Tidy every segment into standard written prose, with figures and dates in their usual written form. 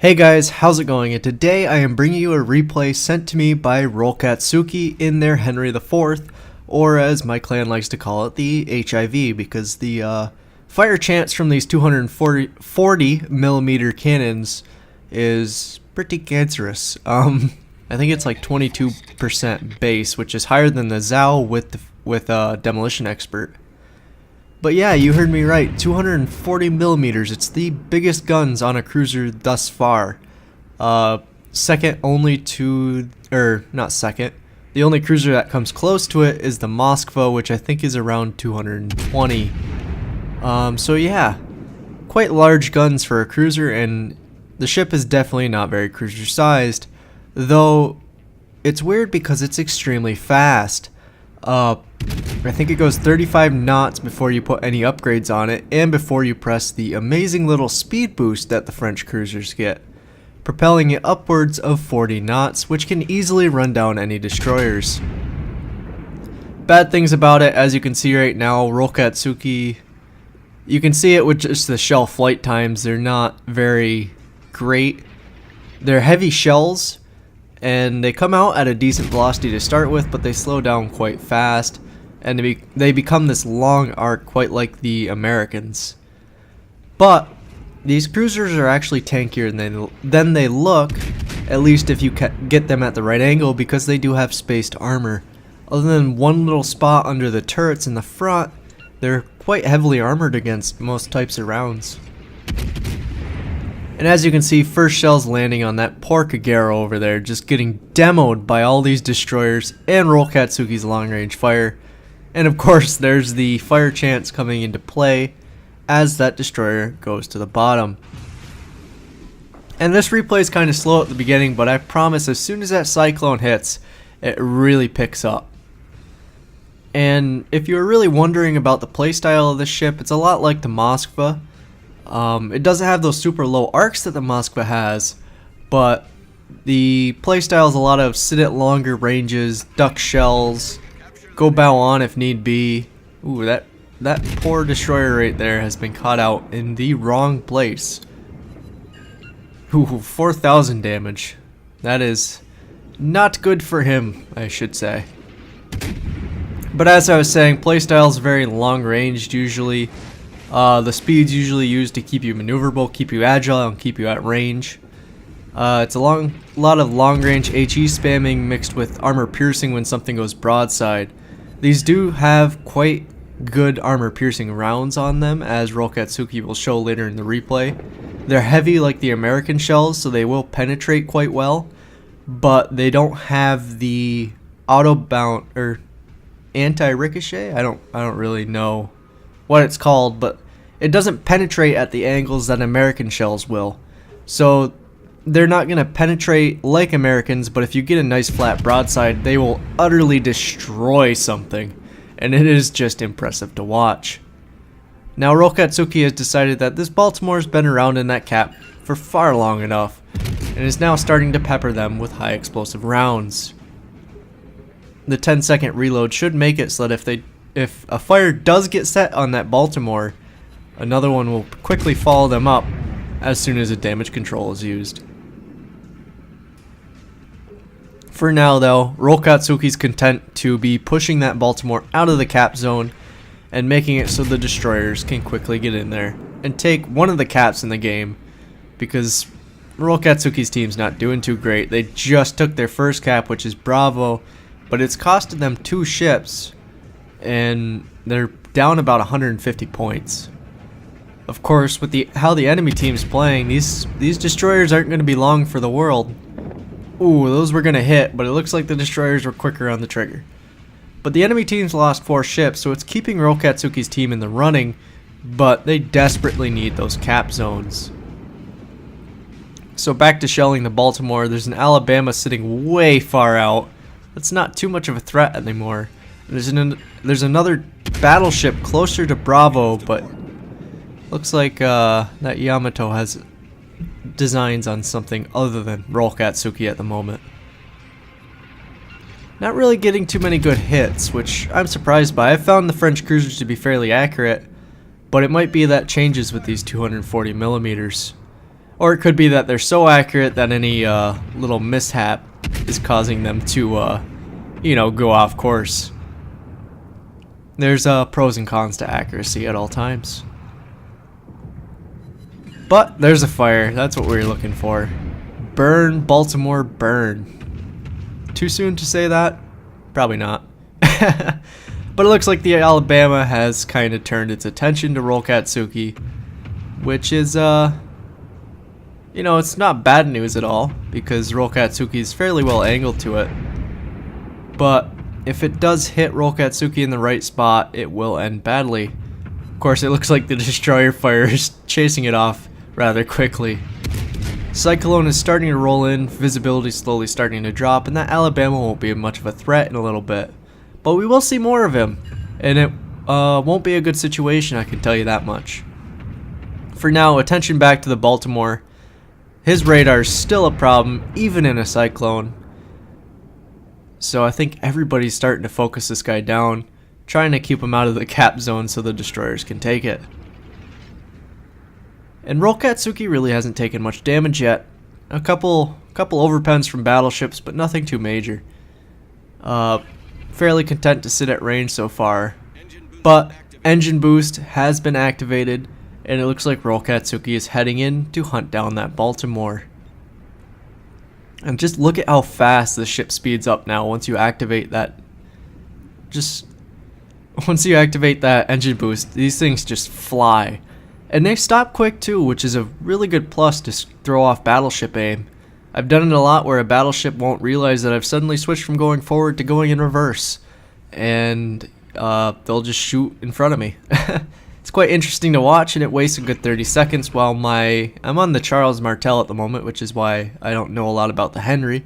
Hey guys, how's it going? And today I am bringing you a replay sent to me by Rolkatsuki in their Henri IV, or as my clan likes to call it, the HIV, because the fire chance from these 240mm cannons is pretty cancerous. I think it's like 22% base, which is higher than the Zhao with Demolition Expert. But yeah, you heard me right, 240mm, it's the biggest guns on a cruiser thus far. Second only to, not second, the only cruiser that comes close to it is the Moskva, which I think is around 220. So yeah, quite large guns for a cruiser, and the ship is definitely not very cruiser sized, though it's weird because it's extremely fast. I think it goes 35 knots before you put any upgrades on it, and before you press the amazing little speed boost that the French cruisers get, propelling it upwards of 40 knots, which can easily run down any destroyers. Bad things about it, as you can see right now, Rolkatsuki, you can see it with just the shell flight times, they're not very great. They're heavy shells, and they come out at a decent velocity to start with, but they slow down quite fast, and they become this long arc, quite like the Americans. But these cruisers are actually tankier than they look, at least if you get them at the right angle, because they do have spaced armor. Other than one little spot under the turrets in the front, they're quite heavily armored against most types of rounds. And as you can see, first shells landing on that poor Kagero over there, just getting demoed by all these destroyers and Rolkatsuki's long range fire. And of course, there's the fire chance coming into play as that destroyer goes to the bottom. And this replay is kind of slow at the beginning, but I promise as soon as that cyclone hits, it really picks up. And if you're really wondering about the playstyle of this ship, it's a lot like the Moskva. It doesn't have those super low arcs that the Moskva has, but the playstyle is a lot of sit at longer ranges, duck shells, go bow on if need be. Ooh, that poor destroyer right there has been caught out in the wrong place. Ooh, 4,000 damage. That is not good for him, I should say. But as I was saying, playstyle is very long ranged usually. The speed's usually used to keep you maneuverable, keep you agile, and keep you at range. It's a lot of long range HE spamming mixed with armor piercing when something goes broadside. These do have quite good armor piercing rounds on them, as Rolkatsuki will show later in the replay. They're heavy like the American shells, so they will penetrate quite well, but they don't have the auto bounce or anti-ricochet. I don't really know what it's called, but it doesn't penetrate at the angles that American shells will. So they're not going to penetrate like Americans, but if you get a nice flat broadside, they will utterly destroy something, and it is just impressive to watch. Now Rolkatsuki has decided that this Baltimore's been around in that cap for far long enough, and is now starting to pepper them with high explosive rounds. The 10-second reload should make it so that if a fire does get set on that Baltimore, another one will quickly follow them up as soon as a damage control is used. For now though, Rolkatsuki's content to be pushing that Baltimore out of the cap zone and making it so the destroyers can quickly get in there and take one of the caps in the game, because Rolkatsuki's team's not doing too great. They just took their first cap, which is Bravo, but it's costed them 2 ships, and they're down about 150 points. Of course, with how the enemy team's playing, these destroyers aren't going to be long for the world. Ooh, those were going to hit, but it looks like the destroyers were quicker on the trigger. But the enemy team's lost 4 ships, so it's keeping Rolkatsuki's team in the running, but they desperately need those cap zones. So back to shelling the Baltimore, there's an Alabama sitting way far out. That's not too much of a threat anymore. There's another battleship closer to Bravo, but looks like that Yamato has designs on something other than Rolkatsuki at the moment. Not really getting too many good hits, which I'm surprised by. I found the French cruisers to be fairly accurate, but it might be that changes with these 240mm. Or it could be that they're so accurate that any little mishap is causing them to, you know, go off course. There's pros and cons to accuracy at all times. But there's a fire. That's what we were looking for. Burn, Baltimore, burn. Too soon to say that? Probably not. But it looks like the Alabama has kind of turned its attention to Rolkatsuki, which is, you know, it's not bad news at all, because Rolkatsuki is fairly well angled to it. But if it does hit Rolkatsuki in the right spot, it will end badly. Of course, it looks like the destroyer fire is chasing it off rather quickly. Cyclone is starting to roll in, visibility slowly starting to drop, and that Alabama won't be much of a threat in a little bit. But we will see more of him, and it won't be a good situation, I can tell you that much. For now, attention back to the Baltimore. His radar is still a problem, even in a cyclone. So I think everybody's starting to focus this guy down, trying to keep him out of the cap zone so the destroyers can take it. And Rolkatsuki really hasn't taken much damage yet. A couple overpens from battleships, but nothing too major. Fairly content to sit at range so far. But engine boost has been activated, and it looks like Rolkatsuki is heading in to hunt down that Baltimore. And just look at how fast the ship speeds up now once you activate that. Once you activate that engine boost, these things just fly. And they stop quick too, which is a really good plus to throw off battleship aim. I've done it a lot where a battleship won't realize that I've suddenly switched from going forward to going in reverse. And they'll just shoot in front of me. It's quite interesting to watch, and it wastes a good 30 seconds while I'm on the Charles Martel at the moment, which is why I don't know a lot about the Henri.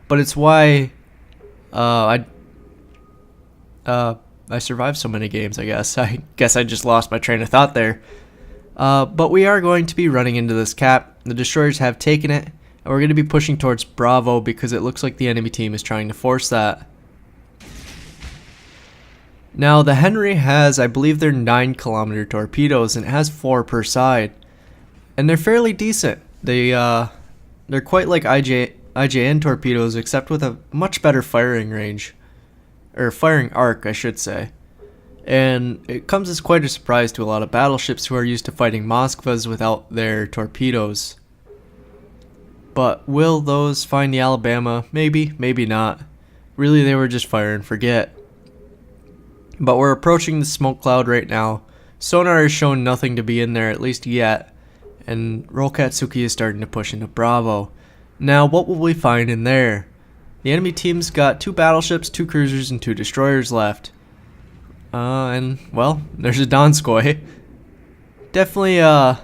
But it's why I survived so many games, I guess. I guess I just lost my train of thought there. But we are going to be running into this cap. The destroyers have taken it, and we're going to be pushing towards Bravo because it looks like the enemy team is trying to force that. Now the Henri has, I believe they're 9-kilometer torpedoes, and it has 4 per side. And they're fairly decent. They're quite like IJN torpedoes, except with a much better firing range. Or firing arc, I should say. And it comes as quite a surprise to a lot of battleships who are used to fighting Moskvas without their torpedoes. But will those find the Alabama? Maybe, maybe not. Really, they were just fire and forget. But we're approaching the smoke cloud right now. Sonar has shown nothing to be in there, at least yet. And Rolkatsuki is starting to push into Bravo. Now, what will we find in there? The enemy team's got 2 battleships, 2 cruisers, and 2 destroyers left. And, well, there's a Donskoy. Definitely not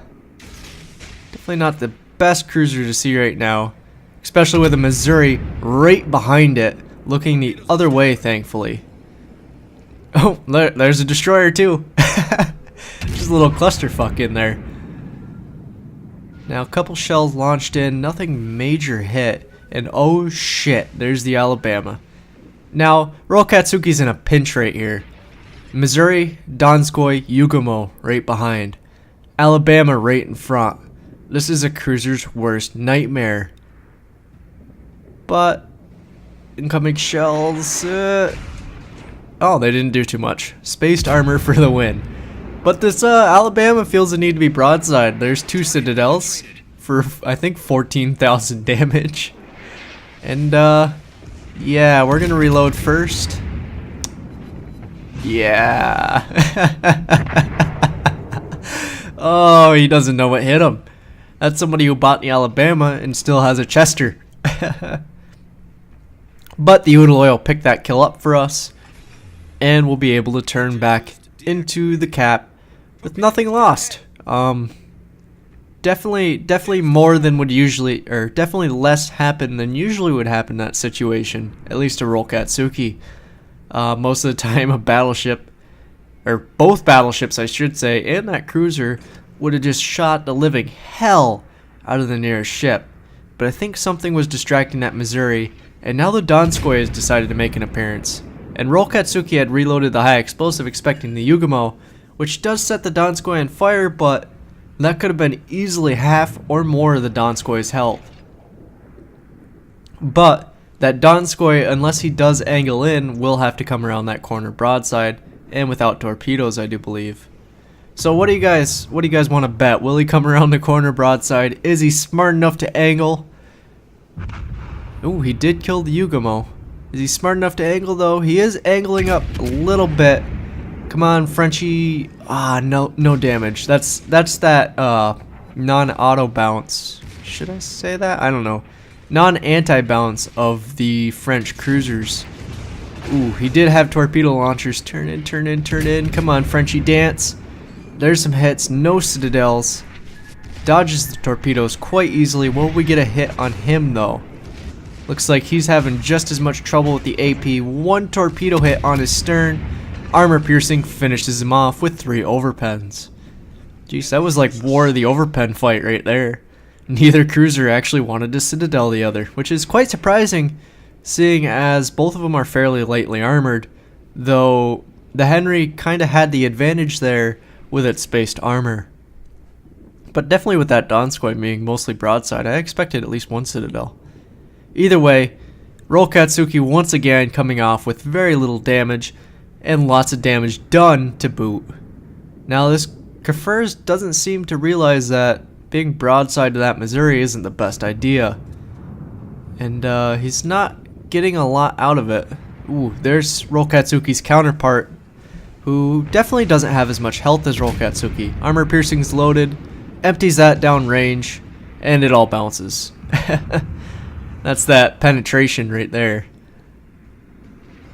the best cruiser to see right now. Especially with a Missouri right behind it, looking the other way, thankfully. Oh, there's a destroyer too. Just a little clusterfuck in there. Now, a couple shells launched in, nothing major hit, and oh shit, there's the Alabama. Now, Rolkatsuki's in a pinch right here. Missouri, Donskoy, Yugamo right behind. Alabama right in front. This is a cruiser's worst nightmare. But incoming shells. Oh, they didn't do too much. Spaced armor for the win. But this Alabama feels the need to be broadside. There's 2 citadels for I think 14,000 damage. And yeah, we're gonna reload first. Yeah. Oh, he doesn't know what hit him. That's somebody who bought the Alabama and still has a Chester. But the Udall Oil picked that kill up for us, and we'll be able to turn back into the cap with nothing lost. Definitely more than would usually, or definitely less happen than usually would happen in that situation, at least to Rolkatsuki. Most of the time a battleship, or both battleships I should say, and that cruiser would have just shot the living hell out of the nearest ship. But I think something was distracting that Missouri, and now the Donskoy has decided to make an appearance. And Rolkatsuki had reloaded the high explosive expecting the Yugamo, which does set the Donskoy on fire, but That could have been easily half or more of the Donskoi's health. But that Donskoi, unless he does angle in, will have to come around that corner broadside, and without torpedoes, I do believe. So what do you guys want to bet? Will he come around the corner broadside? Is he smart enough to angle? Ooh, he did kill the Yugamo. Is he smart enough to angle though? He is angling up a little bit. Come on, Frenchie. Ah, no damage. That's that non-auto bounce. Should I say that? I don't know. Non-anti-bounce of the French cruisers. Ooh, he did have torpedo launchers. Turn in, turn in, turn in. Come on, Frenchie, dance. There's some hits. No citadels. Dodges the torpedoes quite easily. Will we get a hit on him though? Looks like he's having just as much trouble with the AP. One torpedo hit on his stern. Armor piercing finishes him off with 3 overpens. Jeez, that was like War of the Overpen fight right there. Neither cruiser actually wanted to citadel the other, which is quite surprising, seeing as both of them are fairly lightly armored, though the Henri kind of had the advantage there with its spaced armor. But definitely with that Donskoi being mostly broadside, I expected at least one citadel. Either way, Rolkatsuki once again coming off with very little damage, and lots of damage done to boot. Now this Kafurs doesn't seem to realize that being broadside to that Missouri isn't the best idea. And he's not getting a lot out of it. Ooh, there's Rolkatsuki's counterpart, who definitely doesn't have as much health as Rolkatsuki. Armor piercing's loaded, empties that down range, and it all bounces. That's that penetration right there.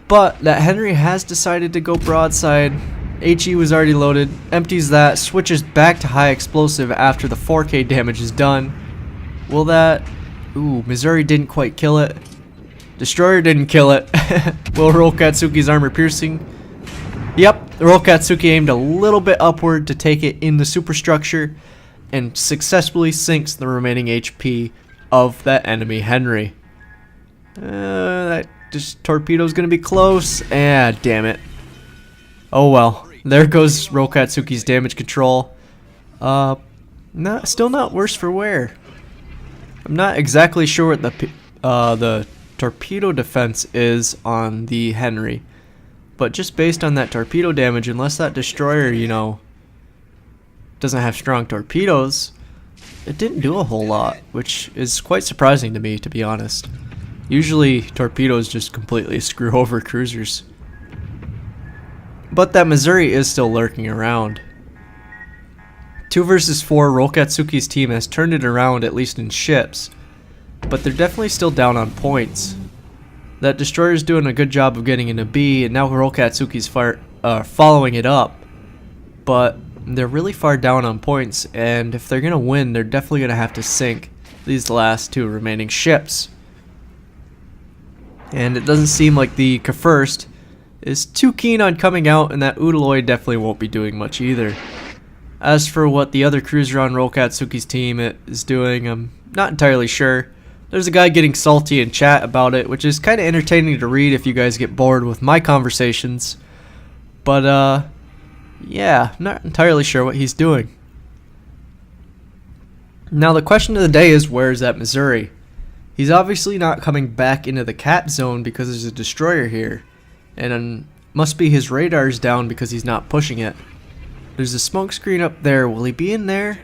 But that Henri has decided to go broadside. HE was already loaded, empties that, switches back to high explosive after the 4K damage is done. Will that... Ooh, Missouri didn't quite kill it. Destroyer didn't kill it. Will Rolkatsuki's armor piercing? Yep, Rolkatsuki aimed a little bit upward to take it in the superstructure and successfully sinks the remaining HP of that enemy Henri. That torpedo's gonna be close. Ah, damn it. Oh well. There goes Rolkatsuki's damage control. Still not worse for wear. I'm not exactly sure what the torpedo defense is on the Henri, but just based on that torpedo damage, unless that destroyer, you know, doesn't have strong torpedoes, it didn't do a whole lot, which is quite surprising to me, to be honest. Usually torpedoes just completely screw over cruisers. But that Missouri is still lurking around. 2 versus 4, Rolkatsuki's team has turned it around, at least in ships, but they're definitely still down on points. That destroyer's doing a good job of getting into B, and now Rolkatsuki's following it up, but they're really far down on points, and if they're gonna win, they're definitely gonna have to sink these last 2 remaining ships. And it doesn't seem like the Kafurs is too keen on coming out, and that Udaloy definitely won't be doing much either. As for what the other cruiser on Rolkatsuki's team is doing, I'm not entirely sure. There's a guy getting salty in chat about it, which is kind of entertaining to read if you guys get bored with my conversations. But, yeah, not entirely sure what he's doing. Now the question of the day is, where is that Missouri? He's obviously not coming back into the cap zone because there's a destroyer here. And must be his radar's down because he's not pushing it. There's a smoke screen up there. Will he be in there?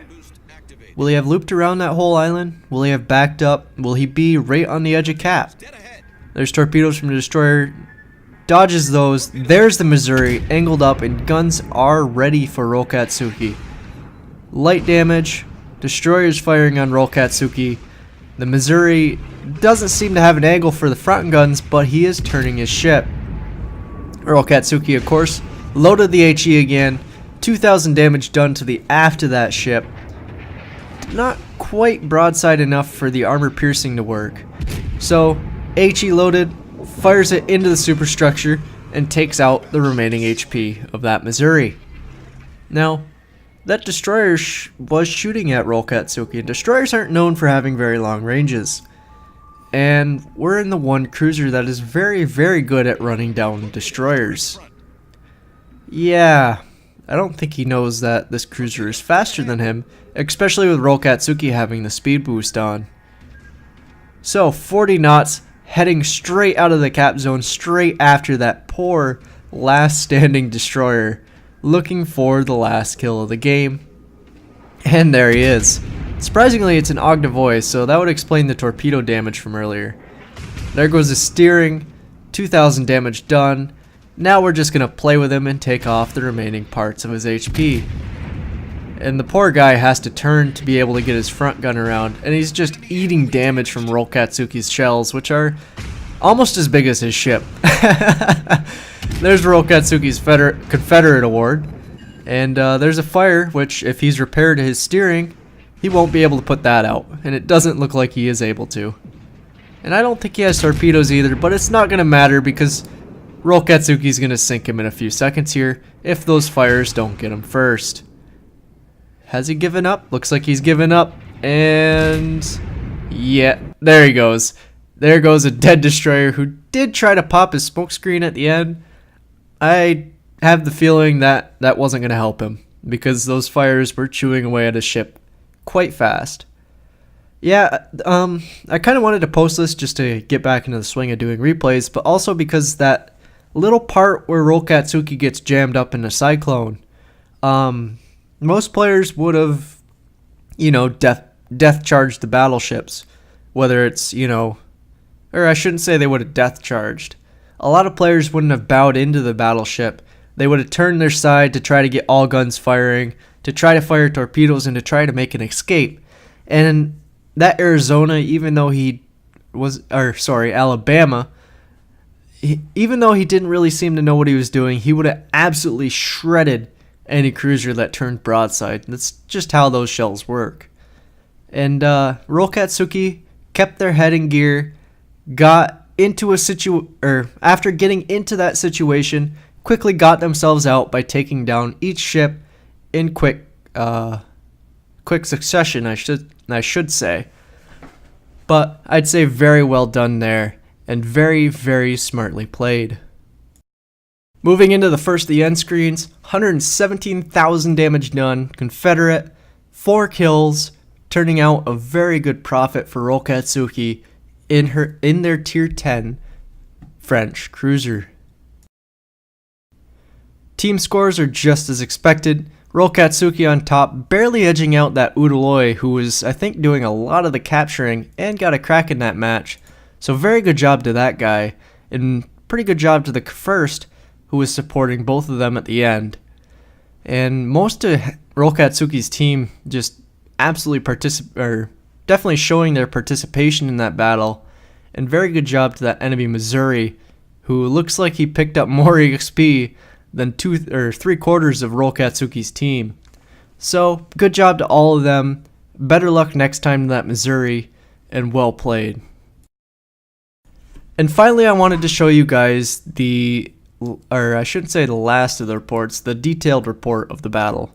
Will he have looped around that whole island? Will he have backed up? Will he be right on the edge of cap? There's torpedoes from the destroyer. Dodges those. There's the Missouri angled up, and guns are ready for Rolkatsuki. Light damage. Destroyers firing on Rolkatsuki. The Missouri doesn't seem to have an angle for the front guns, but he is turning his ship. Rolkatsuki, of course, loaded the HE again. 2,000 damage done to the aft of that ship. Not quite broadside enough for the armor piercing to work. So, HE loaded, fires it into the superstructure, and takes out the remaining HP of that Missouri. Now, that destroyer was shooting at Rolkatsuki, and destroyers aren't known for having very long ranges. And we're in the one cruiser that is very, very good at running down destroyers. Yeah, I don't think he knows that this cruiser is faster than him, especially with Rolkatsuki having the speed boost on. So 40 knots, heading straight out of the cap zone, straight after that poor last standing destroyer, looking for the last kill of the game. And there he is. Surprisingly, it's an Ogdevoy, so that would explain the torpedo damage from earlier. There goes his steering, 2,000 damage done. Now we're just going to play with him and take off the remaining parts of his HP. And the poor guy has to turn to be able to get his front gun around, and he's just eating damage from Rolkatsuki's shells, which are almost as big as his ship. There's Rolkatsuki's Confederate award, and there's a fire, which if he's repaired his steering, he won't be able to put that out, and it doesn't look like he is able to. And I don't think he has torpedoes either, but it's not going to matter because Rolkatsuki's going to sink him in a few seconds here if those fires don't get him first. Has he given up? Looks like he's given up. And yeah, there he goes. There goes a dead destroyer who did try to pop his smokescreen at the end. I have the feeling that that wasn't going to help him because those fires were chewing away at his ship quite fast. Yeah, I kind of wanted to post this just to get back into the swing of doing replays, but also because that little part where Rolkatsuki gets jammed up in a cyclone, most players would have, death charged the battleships, whether it's, or I shouldn't say they would have death charged. A lot of players wouldn't have bowed into the battleship. They would have turned their side to try to get all guns firing, to try to fire torpedoes, and to try to make an escape. And that Arizona, even though Alabama, even though he didn't really seem to know what he was doing, he would have absolutely shredded any cruiser that turned broadside. That's just how those shells work. And Rolkatsuki kept their head in gear, got into after getting into that situation, quickly got themselves out by taking down each ship in quick succession, I should say. But I'd say very well done there, and very, very smartly played. Moving into the first of the end screens, 117,000 damage done, Confederate, 4 kills, turning out a very good profit for Rolkatsuki in their Tier 10 French Cruiser. Team scores are just as expected. Rolkatsuki on top, barely edging out that Udaloy, who was, I think, doing a lot of the capturing and got a crack in that match. So very good job to that guy, and pretty good job to the first, who was supporting both of them at the end. And most of Rolkatsuki's team just absolutely definitely showing their participation in that battle. And very good job to that enemy Missouri, who looks like he picked up more EXP than 2 or 3/4 of Rolkatsuki's team. So good job to all of them. Better luck next time to that Missouri, and well played. And finally, I wanted to show you guys I shouldn't say the last of the reports, the detailed report of the battle.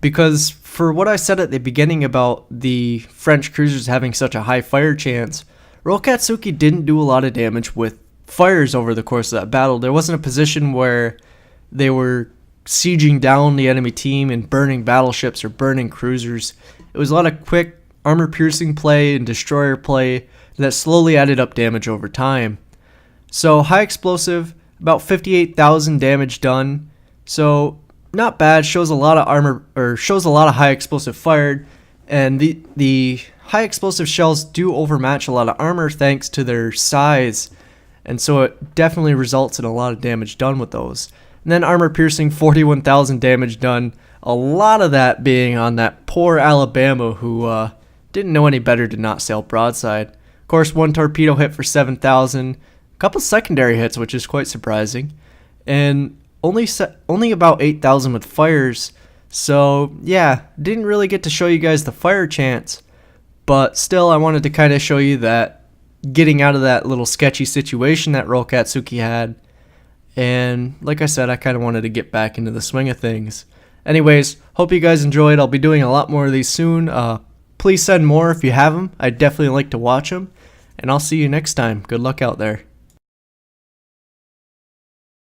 Because for what I said at the beginning about the French cruisers having such a high fire chance, Rolkatsuki didn't do a lot of damage with fires over the course of that battle. There wasn't a position where they were sieging down the enemy team and burning battleships or burning cruisers. It was a lot of quick armor-piercing play and destroyer play that slowly added up damage over time. So high explosive, about 58,000 damage done. So not bad. Shows a lot of armor, or shows a lot of high explosive fired, and the high explosive shells do overmatch a lot of armor thanks to their size, and so it definitely results in a lot of damage done with those. And then armor piercing, 41,000 damage done. A lot of that being on that poor Alabama who didn't know any better to not sail broadside. Of course, 1 torpedo hit for 7,000. A couple secondary hits, which is quite surprising. And only about 8,000 with fires. So yeah, didn't really get to show you guys the fire chance. But still, I wanted to kind of show you that getting out of that little sketchy situation that Rolkatsuki had. And like I said, I kind of wanted to get back into the swing of things. Anyways, hope you guys enjoyed. I'll be doing a lot more of these soon. Please send more if you have them. I'd definitely like to watch them. And I'll see you next time. Good luck out there.